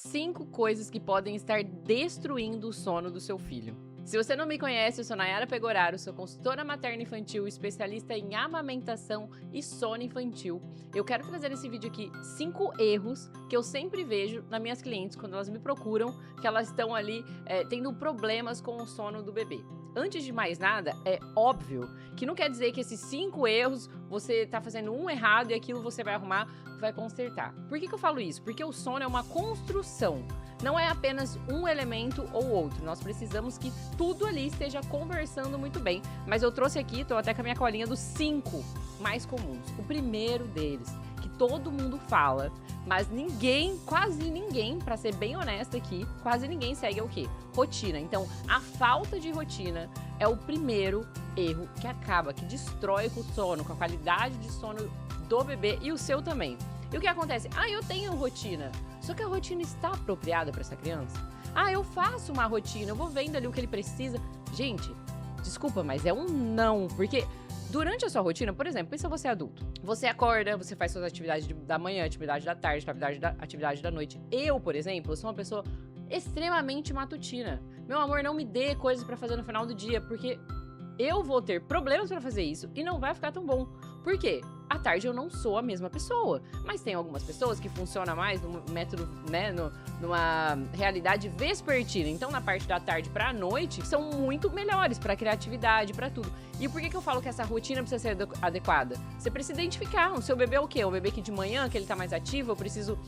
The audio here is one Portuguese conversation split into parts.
5 coisas que podem estar destruindo o sono do seu filho. Se você não me conhece, eu sou Nayara Pegoraro, sou consultora materno-infantil, especialista em amamentação e sono infantil. Eu quero trazer nesse vídeo aqui 5 erros que eu sempre vejo nas minhas clientes quando elas me procuram, que elas estão ali tendo problemas com o sono do bebê. Antes de mais nada, é óbvio que não quer dizer que esses 5 erros você tá fazendo um errado e aquilo você vai arrumar, vai consertar. Por que eu falo isso? Porque o sono é uma construção, não é apenas um elemento ou outro. Nós precisamos que tudo ali esteja conversando muito bem. Mas eu trouxe aqui, tô até com a minha colinha, dos 5 mais comuns. O primeiro deles, que todo mundo fala, mas ninguém, quase ninguém, pra ser bem honesta aqui, quase ninguém segue o quê? Rotina. Então, a falta de rotina é o primeiro erro que acaba, que destrói com o sono, com a qualidade de sono do bebê e o seu também. E o que acontece? Eu tenho rotina, só que a rotina está apropriada para essa criança? Eu faço uma rotina, eu vou vendo ali o que ele precisa. Gente, desculpa, mas é um não, porque durante a sua rotina, por exemplo, pensa você adulto. Você acorda, você faz suas atividades da manhã, atividade da tarde, atividade da noite. Eu, por exemplo, sou uma pessoa extremamente matutina. Meu amor, não me dê coisas pra fazer no final do dia, porque eu vou ter problemas pra fazer isso e não vai ficar tão bom. Por quê? À tarde eu não sou a mesma pessoa, mas tem algumas pessoas que funcionam mais no método, né, numa realidade vespertina. Então, na parte da tarde pra noite, são muito melhores pra criatividade, pra tudo. E por que eu falo que essa rotina precisa ser adequada? Você precisa identificar, o seu bebê é o quê? O bebê que de manhã, que ele tá mais ativo, eu preciso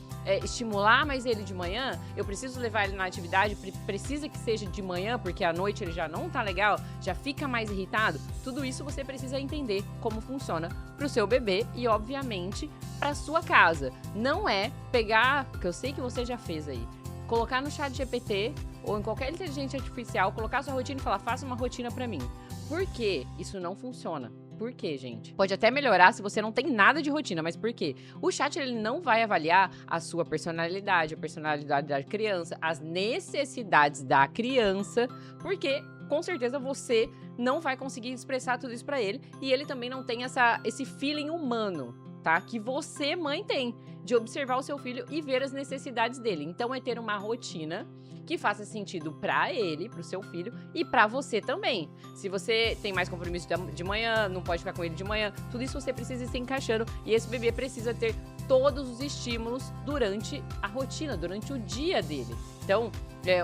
estimular mais ele de manhã, eu preciso levar ele na atividade, precisa que seja de manhã, porque à noite ele já não tá legal, já fica mais irritado. Tudo isso você precisa entender como funciona pro seu bebê e, obviamente, pra sua casa. Não é pegar, que eu sei que você já fez aí, colocar no ChatGPT ou em qualquer inteligência artificial, colocar sua rotina e falar, faça uma rotina pra mim. Por quê? Isso não funciona. Por quê, gente? Pode até melhorar se você não tem nada de rotina, mas por quê? O chat ele não vai avaliar a sua personalidade, a personalidade da criança, as necessidades da criança, porque com certeza você não vai conseguir expressar tudo isso pra ele e ele também não tem esse feeling humano, tá? Que você, mãe, tem de observar o seu filho e ver as necessidades dele. Então, é ter uma rotina que faça sentido pra ele, pro seu filho e pra você também. Se você tem mais compromisso de manhã, não pode ficar com ele de manhã, tudo isso você precisa ir se encaixando e esse bebê precisa ter todos os estímulos durante a rotina, durante o dia dele. Então,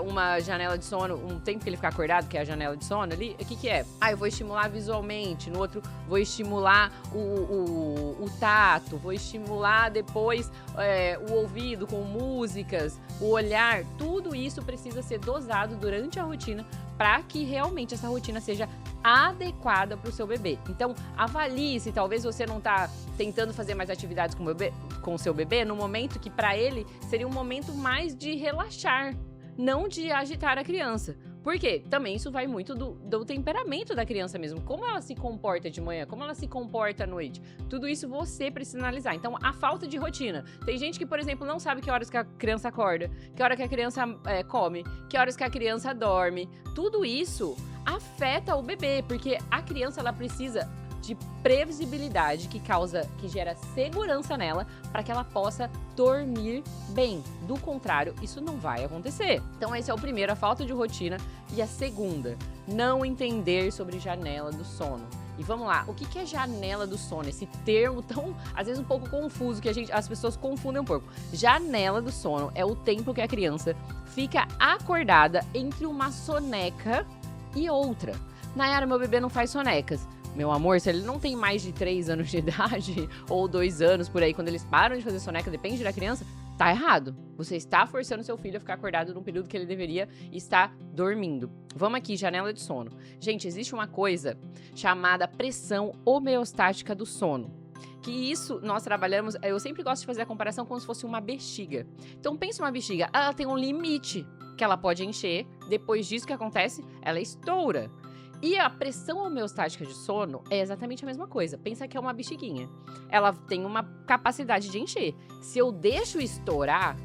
uma janela de sono, um tempo que ele ficar acordado, que é a janela de sono ali, o que é? Eu vou estimular visualmente, no outro vou estimular o tato, vou estimular depois o ouvido com músicas, o olhar, tudo isso precisa ser dosado durante a rotina para que realmente essa rotina seja adequada para o seu bebê. Então, avalie se talvez você não está tentando fazer mais atividades com o seu bebê no momento que para ele seria um momento mais de relaxar, não de agitar a criança. Por quê? Também isso vai muito do temperamento da criança mesmo. Como ela se comporta de manhã, como ela se comporta à noite. Tudo isso você precisa analisar. Então, a falta de rotina. Tem gente que, por exemplo, não sabe que horas que a criança acorda, que hora que a criança come, que horas que a criança dorme. Tudo isso afeta o bebê, porque a criança ela precisa de previsibilidade que gera segurança nela para que ela possa dormir bem. Do contrário, isso não vai acontecer. Então esse é o primeiro, a falta de rotina. E a segunda, não entender sobre janela do sono. E vamos lá, o que é janela do sono? Esse termo tão, às vezes, um pouco confuso, que as pessoas confundem um pouco. Janela do sono é o tempo que a criança fica acordada entre uma soneca e outra. Nayara, meu bebê não faz sonecas. Meu amor, se ele não tem mais de 3 anos de idade, ou 2 anos por aí, quando eles param de fazer soneca, depende da criança, tá errado. Você está forçando seu filho a ficar acordado num período que ele deveria estar dormindo. Vamos aqui, janela de sono. Gente, existe uma coisa chamada pressão homeostática do sono. Que isso nós trabalhamos, eu sempre gosto de fazer a comparação como se fosse uma bexiga. Então pensa uma bexiga, ela tem um limite que ela pode encher, depois disso o que acontece? Ela estoura. E a pressão homeostática de sono é exatamente a mesma coisa. Pensa que é uma bexiguinha. Ela tem uma capacidade de encher. Se eu deixo estourar,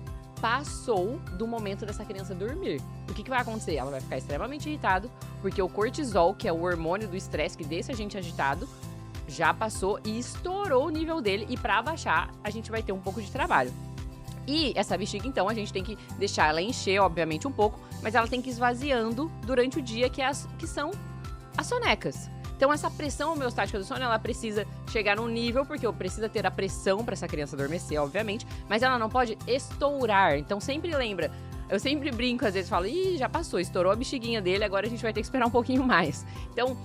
passou do momento dessa criança dormir. O que vai acontecer? Ela vai ficar extremamente irritada, porque o cortisol, que é o hormônio do estresse que deixa a gente agitado, já passou e estourou o nível dele. E para baixar, a gente vai ter um pouco de trabalho. E essa bexiga, então, a gente tem que deixar ela encher, obviamente, um pouco, mas ela tem que ir esvaziando durante o dia, que são as sonecas. Então, essa pressão homeostática do sono, ela precisa chegar num nível, porque precisa ter a pressão para essa criança adormecer, obviamente, mas ela não pode estourar. Então, sempre lembra, eu sempre brinco, às vezes falo, ih, já passou, estourou a bexiguinha dele, agora a gente vai ter que esperar um pouquinho mais. Então,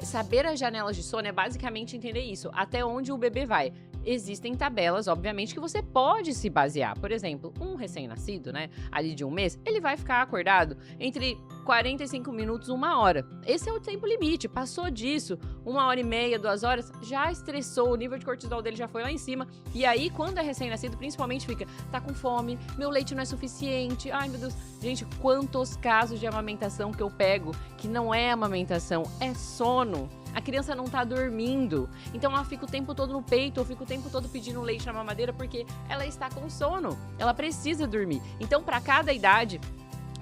saber as janelas de sono é basicamente entender isso, até onde o bebê vai. Existem tabelas, obviamente, que você pode se basear. Por exemplo, um recém-nascido, né, ali de 1 mês, ele vai ficar acordado entre 45 minutos e 1 hora. Esse é o tempo limite. Passou disso, 1h30, 2 horas, já estressou, o nível de cortisol dele já foi lá em cima. E aí, quando é recém-nascido, principalmente fica, tá com fome, meu leite não é suficiente, ai meu Deus. Gente, quantos casos de amamentação que eu pego que não é amamentação, é sono. A criança não tá dormindo, então ela fica o tempo todo no peito, ou fica o tempo todo pedindo leite na mamadeira porque ela está com sono, ela precisa dormir. Então, para cada idade,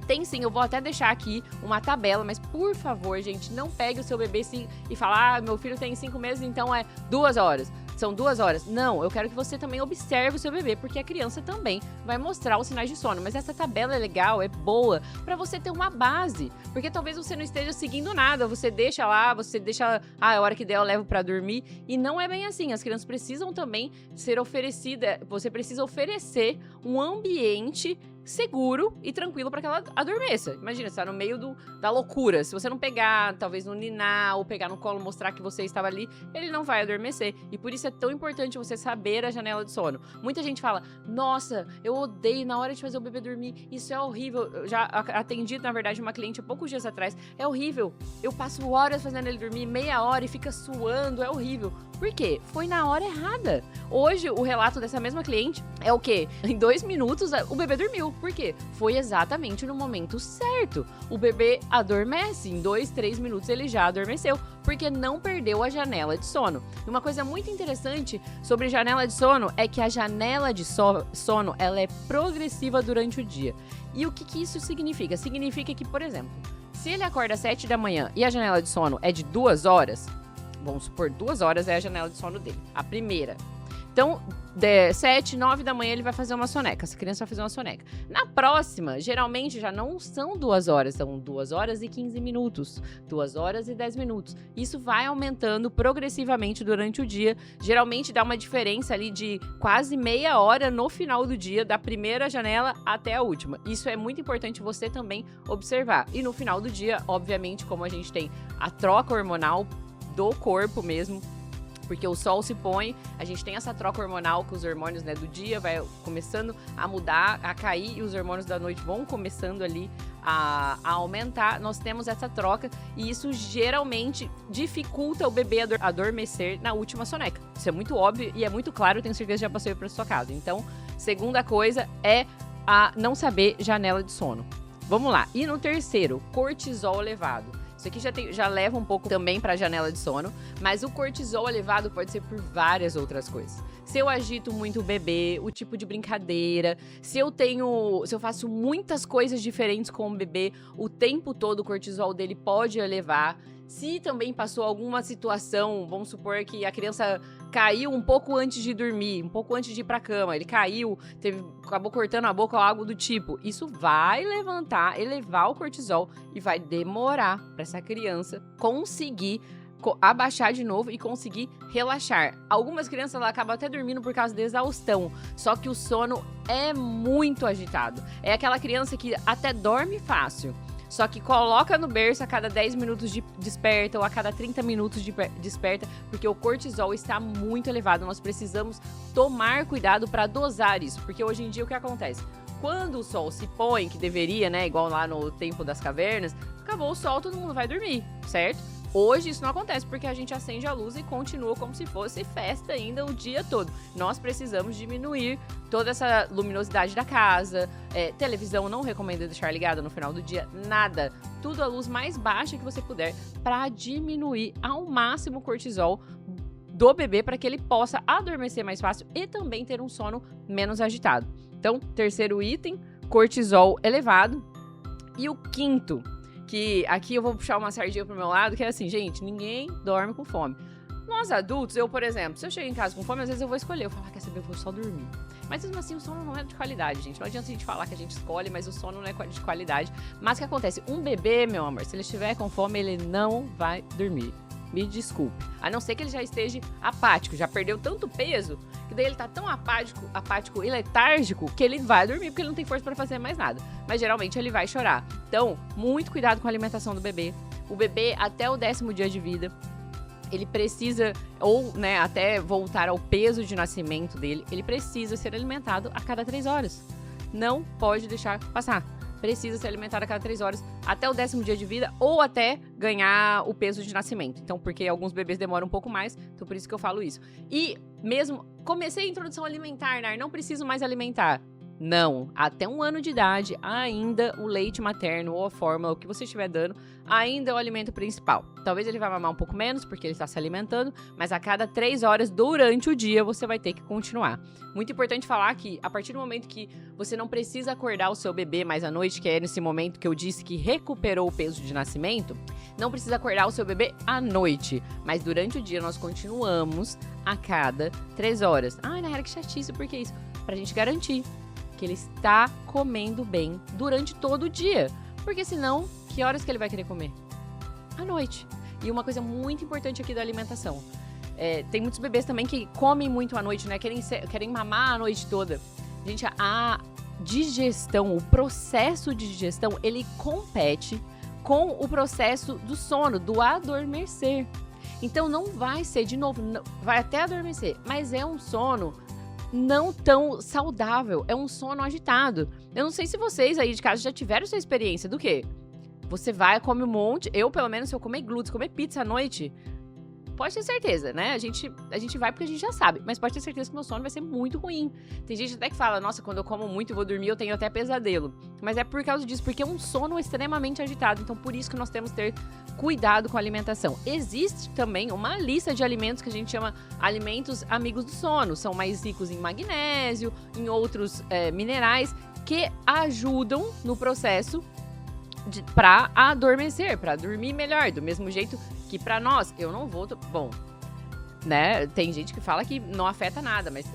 tem sim, eu vou até deixar aqui uma tabela, mas por favor, gente, não pegue o seu bebê e fala, meu filho tem 5 meses, então é 2 horas. São 2 horas. Não, eu quero que você também observe o seu bebê, porque a criança também vai mostrar os sinais de sono. Mas essa tabela é legal, é boa, pra você ter uma base. Porque talvez você não esteja seguindo nada, você deixa lá, a hora que der eu levo pra dormir. E não é bem assim, as crianças precisam também ser oferecidas, você precisa oferecer um ambiente seguro e tranquilo para que ela adormeça. Imagina, você tá no meio da loucura. Se você não pegar, talvez no ninar ou pegar no colo, mostrar que você estava ali, ele não vai adormecer. E por isso é tão importante você saber a janela de sono. Muita gente fala, nossa, eu odeio na hora de fazer o bebê dormir, isso é horrível. Eu já atendi, na verdade, uma cliente há poucos dias atrás. É horrível. Eu passo horas fazendo ele dormir, meia hora e fica suando, é horrível. Por quê? Foi na hora errada. Hoje, o relato dessa mesma cliente é o quê? Em 2 minutos, o bebê dormiu. Por quê? Foi exatamente no momento certo. O bebê adormece, em 2, 3 minutos ele já adormeceu, porque não perdeu a janela de sono. E uma coisa muito interessante sobre janela de sono é que a janela de sono, ela é progressiva durante o dia. E o que isso significa? Significa que, por exemplo, se ele acorda às 7 da manhã e a janela de sono é de 2 horas, vamos supor, 2 horas é a janela de sono dele, a primeira. Então, 7, 9 da manhã ele vai fazer uma soneca, essa criança vai fazer uma soneca. Na próxima, geralmente já não são 2 horas, são 2 horas e 15 minutos, 2 horas e 10 minutos. Isso vai aumentando progressivamente durante o dia, geralmente dá uma diferença ali de quase meia hora no final do dia, da primeira janela até a última. Isso é muito importante você também observar. E no final do dia, obviamente, como a gente tem a troca hormonal do corpo mesmo, porque o sol se põe, a gente tem essa troca hormonal com os hormônios, né, do dia, vai começando a mudar, a cair, e os hormônios da noite vão começando ali a aumentar. Nós temos essa troca e isso geralmente dificulta o bebê adormecer na última soneca. Isso é muito óbvio e é muito claro, eu tenho certeza que já passei para sua casa. Então, segunda coisa é a não saber janela de sono. Vamos lá. E no terceiro, cortisol elevado. Isso aqui já leva um pouco também para a janela de sono, mas o cortisol elevado pode ser por várias outras coisas. Se eu agito muito o bebê, o tipo de brincadeira, se eu faço muitas coisas diferentes com o bebê, o tempo todo o cortisol dele pode elevar. Se também passou alguma situação, vamos supor que a criança caiu um pouco antes de dormir, um pouco antes de ir pra cama, ele caiu, acabou cortando a boca ou algo do tipo, isso vai elevar o cortisol e vai demorar para essa criança conseguir abaixar de novo e conseguir relaxar. Algumas crianças ela acabam até dormindo por causa da exaustão, só que o sono é muito agitado. É aquela criança que até dorme fácil, só que coloca no berço a cada 10 minutos de desperta ou a cada 30 minutos de desperta, porque o cortisol está muito elevado. Nós precisamos tomar cuidado para dosar isso, porque hoje em dia o que acontece? Quando o sol se põe, que deveria, né, igual lá no tempo das cavernas, acabou o sol, todo mundo vai dormir, certo? Hoje isso não acontece porque a gente acende a luz e continua como se fosse festa ainda o dia todo. Nós precisamos diminuir toda essa luminosidade da casa, televisão não recomendo deixar ligada no final do dia, nada. Tudo a luz mais baixa que você puder para diminuir ao máximo o cortisol do bebê para que ele possa adormecer mais fácil e também ter um sono menos agitado. Então, terceiro item, cortisol elevado. E o quinto, que aqui eu vou puxar uma sardinha pro meu lado, que é assim, gente, ninguém dorme com fome. Nós adultos, eu, por exemplo, se eu chego em casa com fome, às vezes eu vou escolher, eu falo, quer saber, eu vou só dormir. Mas mesmo assim, o sono não é de qualidade, gente. Não adianta a gente falar que a gente escolhe, mas o sono não é de qualidade. Mas o que acontece? Um bebê, meu amor, se ele estiver com fome, ele não vai dormir. Me desculpe. A não ser que ele já esteja apático, já perdeu tanto peso, que daí ele tá tão apático e letárgico, que ele vai dormir, porque ele não tem força pra fazer mais nada. Mas geralmente ele vai chorar. Então, muito cuidado com a alimentação do bebê. O bebê, até o 10º dia de vida, ele precisa, ou né, até voltar ao peso de nascimento dele, ele precisa ser alimentado a cada 3 horas. Não pode deixar passar. Precisa ser alimentado a cada 3 horas até o 10º dia de vida ou até ganhar o peso de nascimento. Então, porque alguns bebês demoram um pouco mais, então por isso que eu falo isso. E mesmo, comecei a introdução alimentar, Nar, não preciso mais alimentar. Não, até 1 ano de idade, ainda o leite materno ou a fórmula, o que você estiver dando, ainda é o alimento principal. Talvez ele vai mamar um pouco menos, porque ele está se alimentando, mas a cada 3 horas durante o dia você vai ter que continuar. Muito importante falar que, a partir do momento que você não precisa acordar o seu bebê mais à noite, que é nesse momento que eu disse que recuperou o peso de nascimento, não precisa acordar o seu bebê à noite, mas durante o dia nós continuamos a cada 3 horas. Ai, Nayara, que chatice, por que isso? Pra gente garantir que ele está comendo bem durante todo o dia. Porque senão, que horas que ele vai querer comer? À noite. E uma coisa muito importante aqui da alimentação. Tem muitos bebês também que comem muito à noite, né? Querem mamar a noite toda. Gente, a digestão, o processo de digestão, ele compete com o processo do sono, do adormecer. Então não vai ser, de novo, vai até adormecer, mas é um sono não tão saudável, é um sono agitado. Eu não sei se vocês aí de casa já tiveram essa experiência do quê? Você vai, come um monte, eu pelo menos se eu comer glúten, comer pizza à noite, pode ter certeza, né? A gente vai porque a gente já sabe, mas pode ter certeza que meu sono vai ser muito ruim. Tem gente até que fala, nossa, quando eu como muito e vou dormir eu tenho até pesadelo. Mas é por causa disso, porque é um sono extremamente agitado, então por isso que nós temos que ter cuidado com a alimentação. Existe também uma lista de alimentos que a gente chama alimentos amigos do sono. São mais ricos em magnésio, em outros minerais, que ajudam no processo para adormecer, para dormir melhor. Do mesmo jeito que para nós, eu não vou... Bom, né? Tem gente que fala que não afeta nada, mas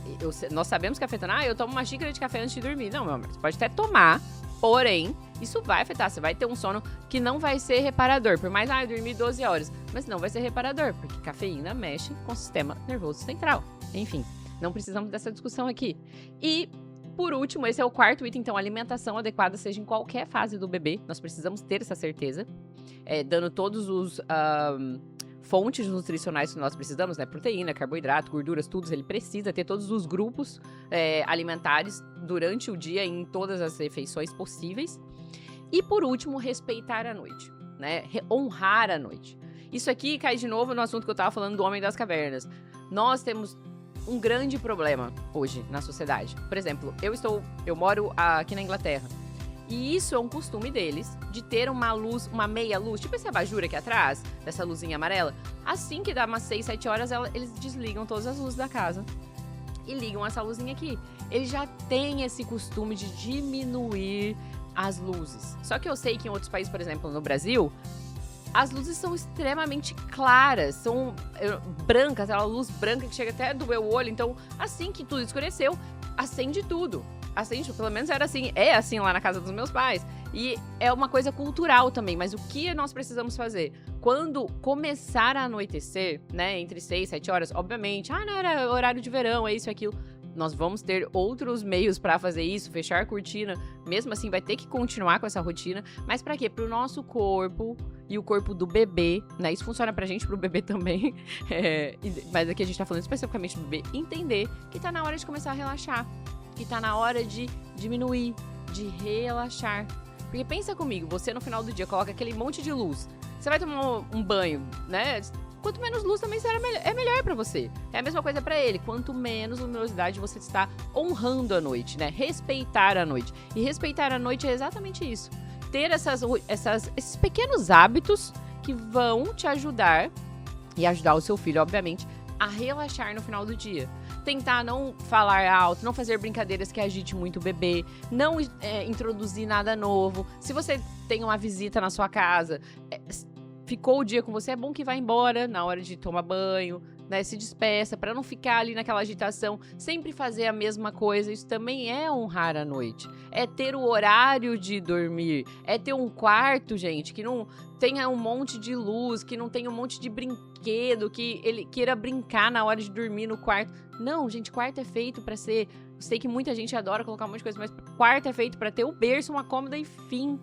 nós sabemos que afeta nada. Eu tomo uma xícara de café antes de dormir. Não, meu amor, você pode até tomar, porém, isso vai afetar. Você vai ter um sono que não vai ser reparador. Por mais, eu dormi 12 horas. Mas não vai ser reparador, porque cafeína mexe com o sistema nervoso central. Enfim, não precisamos dessa discussão aqui. E, por último, esse é o 4º item. Então, alimentação adequada, seja em qualquer fase do bebê. Nós precisamos ter essa certeza. Dando todos os... fontes nutricionais que nós precisamos, né? Proteína, carboidrato, gorduras, tudo. Ele precisa ter todos os grupos alimentares durante o dia em todas as refeições possíveis. E por último, respeitar a noite, né? Honrar a noite. Isso aqui cai de novo no assunto que eu tava falando do Homem das Cavernas. Nós temos um grande problema hoje na sociedade. Por exemplo, eu moro aqui na Inglaterra. E isso é um costume deles, de ter uma luz, uma meia luz, tipo esse abajur aqui atrás, dessa luzinha amarela. Assim que dá umas 6, 7 horas, eles desligam todas as luzes da casa e ligam essa luzinha aqui. Eles já têm esse costume de diminuir as luzes. Só que eu sei que em outros países, por exemplo, no Brasil, as luzes são extremamente claras, são brancas, aquela luz branca que chega até a doer o olho. Então, assim que tudo escureceu, acende tudo. Acende, pelo menos era assim, é assim lá na casa dos meus pais. E é uma coisa cultural também, mas o que nós precisamos fazer? Quando começar a anoitecer, né, entre 6 e 7 horas, obviamente, não era horário de verão, é isso e aquilo. Nós vamos ter outros meios para fazer isso, fechar a cortina. Mesmo assim, vai ter que continuar com essa rotina. Mas para quê? Para o nosso corpo e o corpo do bebê, né? Isso funciona pra gente, pro bebê também. Mas aqui a gente tá falando especificamente do bebê. Entender que tá na hora de começar a relaxar. Que tá na hora de diminuir, de relaxar. Porque pensa comigo, você no final do dia coloca aquele monte de luz. Você vai tomar um banho, né? Quanto menos luz também é melhor pra você. É a mesma coisa pra ele. Quanto menos luminosidade você está honrando a noite, né? Respeitar a noite. E respeitar a noite é exatamente isso. Ter esses pequenos hábitos que vão te ajudar, e ajudar o seu filho, obviamente, a relaxar no final do dia. Tentar não falar alto, não fazer brincadeiras que agite muito o bebê, não introduzir nada novo. Se você tem uma visita na sua casa, ficou o dia com você, é bom que vá embora na hora de tomar banho, né, se despeça, para não ficar ali naquela agitação, sempre fazer a mesma coisa. Isso também é honrar a noite. É ter o horário de dormir, é ter um quarto, gente, que não tenha um monte de luz, que não tenha um monte de brinquedo, que ele queira brincar na hora de dormir no quarto. Não, gente, quarto é feito para ser... Eu sei que muita gente adora colocar um monte de coisa, mas quarto é feito para ter o berço, uma cômoda e fim.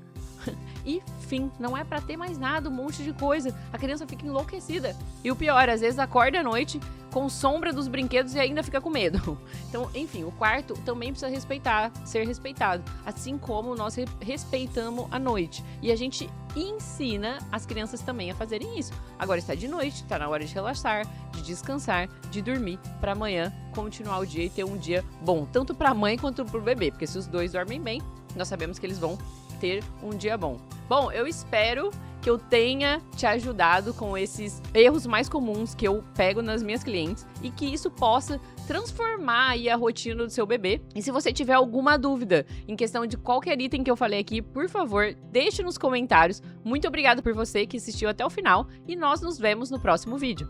E fim, não é pra ter mais nada, um monte de coisa. A criança fica enlouquecida. E o pior, às vezes acorda à noite com sombra dos brinquedos e ainda fica com medo. Então, enfim, o quarto também precisa ser respeitado. Assim como nós respeitamos a noite. E a gente ensina as crianças também a fazerem isso. Agora está de noite, está na hora de relaxar, de descansar, de dormir, para amanhã continuar o dia e ter um dia bom. Tanto para a mãe quanto para o bebê. Porque se os dois dormem bem, nós sabemos que eles vão ter um dia bom. Bom, eu espero que eu tenha te ajudado com esses erros mais comuns que eu pego nas minhas clientes e que isso possa transformar aí a rotina do seu bebê. E se você tiver alguma dúvida em questão de qualquer item que eu falei aqui, por favor, deixe nos comentários. Muito obrigada por você que assistiu até o final e nós nos vemos no próximo vídeo.